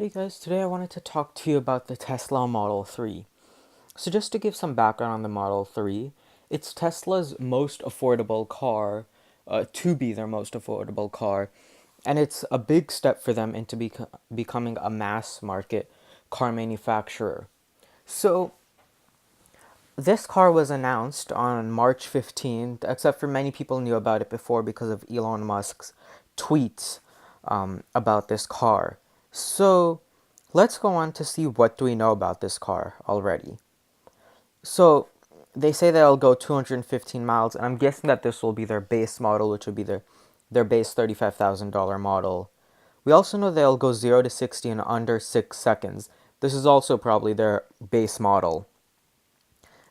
Hey guys, today I wanted to talk to you about the Tesla Model 3. So just to give some background on the Model 3, it's Tesla's most affordable car, to be their most affordable car, and it's a big step for them into becoming a mass market car manufacturer. So this car was announced on March 15th, except for many people knew about it before because of Elon Musk's tweets about this car. So let's go on to see what do we know about this car already. So they say that it'll go 215 miles, and I'm guessing that this will be their base model, which would be their base $35,000 model. We also know they'll go 0 to 60 in under 6 seconds. This is also probably their base model.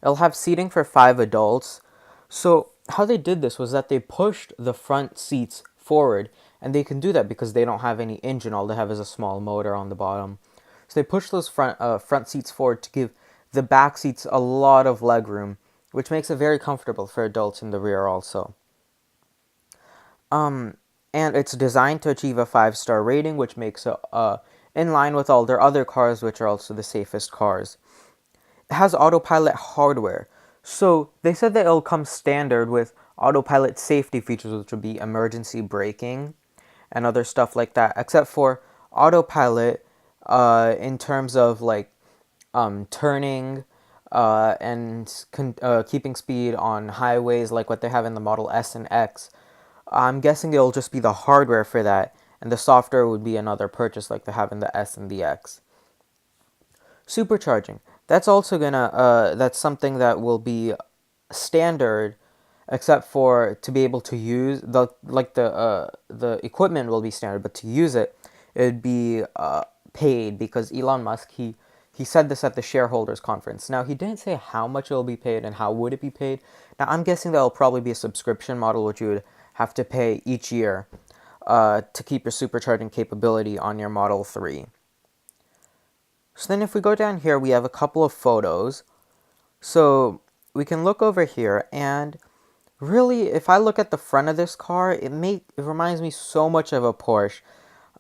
It'll have seating for 5 adults. So how they did this was that they pushed the front seats forward, and they can do that because they don't have any engine. All they have is a small motor on the bottom. So they push those front seats forward to give the back seats a lot of leg room, which makes it very comfortable for adults in the rear also. And it's designed to achieve a 5-star rating, which makes it in line with all their other cars, which are also the safest cars. It has autopilot hardware. So they said that it'll come standard with autopilot safety features, which would be emergency braking and other stuff like that, except for autopilot in terms of like turning and keeping speed on highways like what they have in the Model S and X. I'm guessing it'll just be the hardware for that, and the software would be another purchase like they have in the S and the X. Supercharging. That's something that will be standard, except for to be able to use the equipment will be standard, but to use it, it'd be paid because Elon Musk he said this at the shareholders conference. Now he didn't say how much it'll be paid and how would it be paid. Now I'm guessing that'll probably be a subscription model which you would have to pay each year to keep your supercharging capability on your Model 3. So then if we go down here, we have a couple of photos. So we can look over here, and really, if I look at the front of this car, it reminds me so much of a Porsche.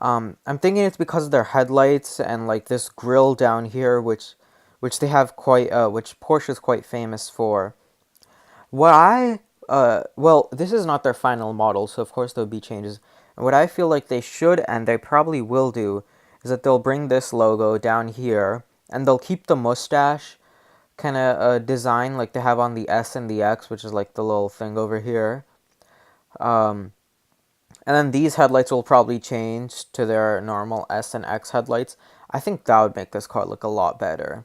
I'm thinking it's because of their headlights and like this grille down here, which they have which Porsche is quite famous for. Well, this is not their final model, so of course there'll be changes. And what I feel like they should, and they probably will do, is that they'll bring this logo down here, and they'll keep the mustache kind of design like they have on the S and the X, which is like the little thing over here. Um, and then these headlights will probably change to their normal S and X headlights. I think that would make this car look a lot better.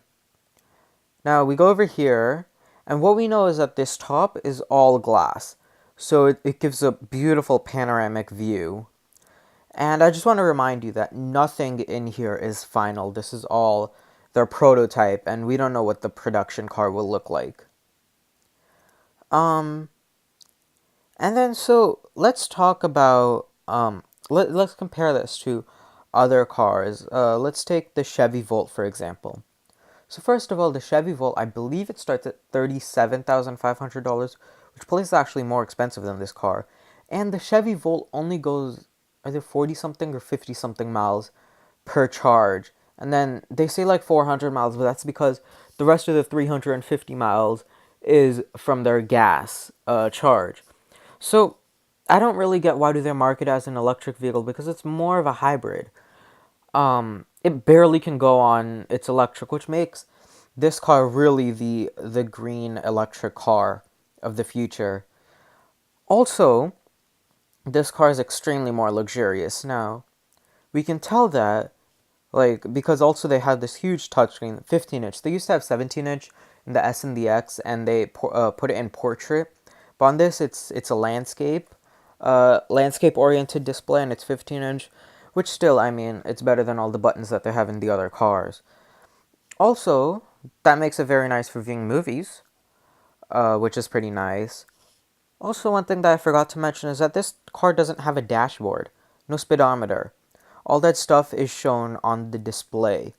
Now we go over here, and what we know is that this top is all glass. So it gives a beautiful panoramic view. And I just want to remind you that nothing in here is final. This is all their prototype, and we don't know what the production car will look like. Um, and then so let's talk about let's compare this to other cars. Let's take the Chevy Volt for example. So first of all, the Chevy Volt, I believe it starts at $37,500, which places actually more expensive than this car. And the Chevy Volt only goes either 40 something or 50 something miles per charge. And then they say like 400 miles, but that's because the rest of the 350 miles is from their gas charge. So I don't really get why do they market it as an electric vehicle because it's more of a hybrid. It barely can go on its electric, which makes this car really the green electric car of the future. Also, this car is extremely more luxurious. Now, we can tell that because also they had this huge touchscreen, 15-inch. They used to have 17-inch in the S and the X, and they put it in portrait. But on this, it's a landscape oriented display, and it's 15-inch, which still, I mean, it's better than all the buttons that they have in the other cars. Also, that makes it very nice for viewing movies, which is pretty nice. Also, one thing that I forgot to mention is that this car doesn't have a dashboard, no speedometer. All that stuff is shown on the display.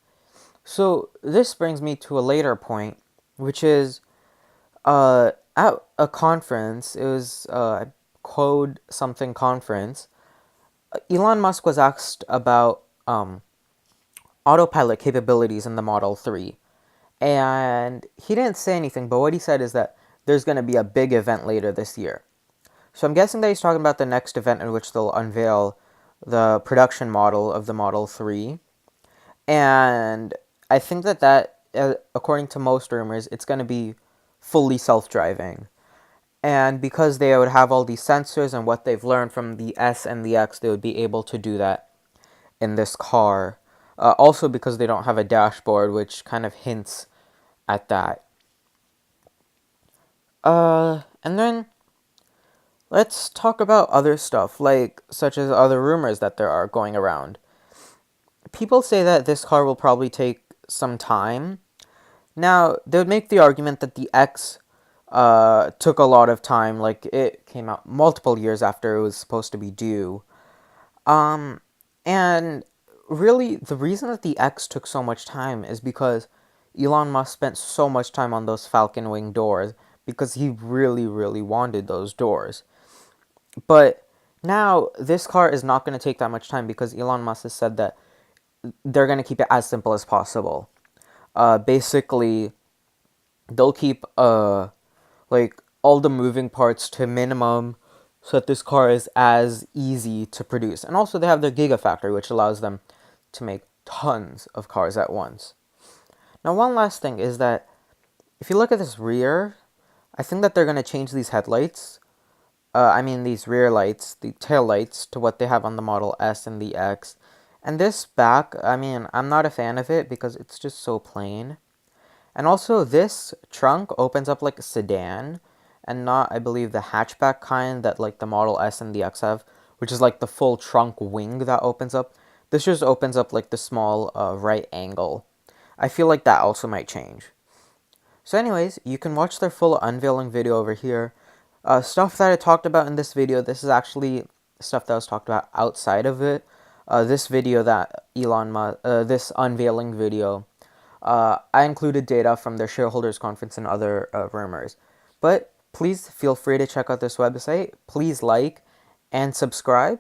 So, this brings me to a later point, which is at a conference, it was Code something conference. Elon Musk was asked about autopilot capabilities in the Model 3. And he didn't say anything, but what he said is that there's going to be a big event later this year. So I'm guessing that he's talking about the next event in which they'll unveil the production model of the Model 3. And I think that, according to most rumors, it's going to be fully self-driving. And because they would have all these sensors and what they've learned from the S and the X, they would be able to do that in this car. Also because they don't have a dashboard, which kind of hints at that. And then let's talk about other stuff, like such as other rumors that there are going around. People say that this car will probably take some time. Now, they would make the argument that the X took a lot of time, like it came out multiple years after it was supposed to be due. And really, the reason that the X took so much time is because Elon Musk spent so much time on those Falcon Wing doors because he really, really wanted those doors. But now, this car is not going to take that much time because Elon Musk has said that they're going to keep it as simple as possible. Basically, they'll keep like all the moving parts to minimum so that this car is as easy to produce. And also they have their Gigafactory, which allows them to make tons of cars at once. Now, one last thing is that if you look at this rear, I think that they're going to change these headlights. These rear lights, the tail lights, to what they have on the Model S and the X. And this back, I'm not a fan of it because it's just so plain. And also, this trunk opens up like a sedan, and not, I believe, the hatchback kind that like the Model S and the X have, which is like the full trunk wing that opens up. This just opens up like the small right angle. I feel like that also might change. So anyways, you can watch their full unveiling video over here. Stuff that I talked about in this video, this is actually stuff that was talked about outside of it. This video that this unveiling video, I included data from their shareholders conference and other rumors. But please feel free to check out this website. Please like and subscribe,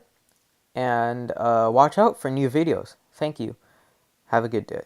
and watch out for new videos. Thank you. Have a good day.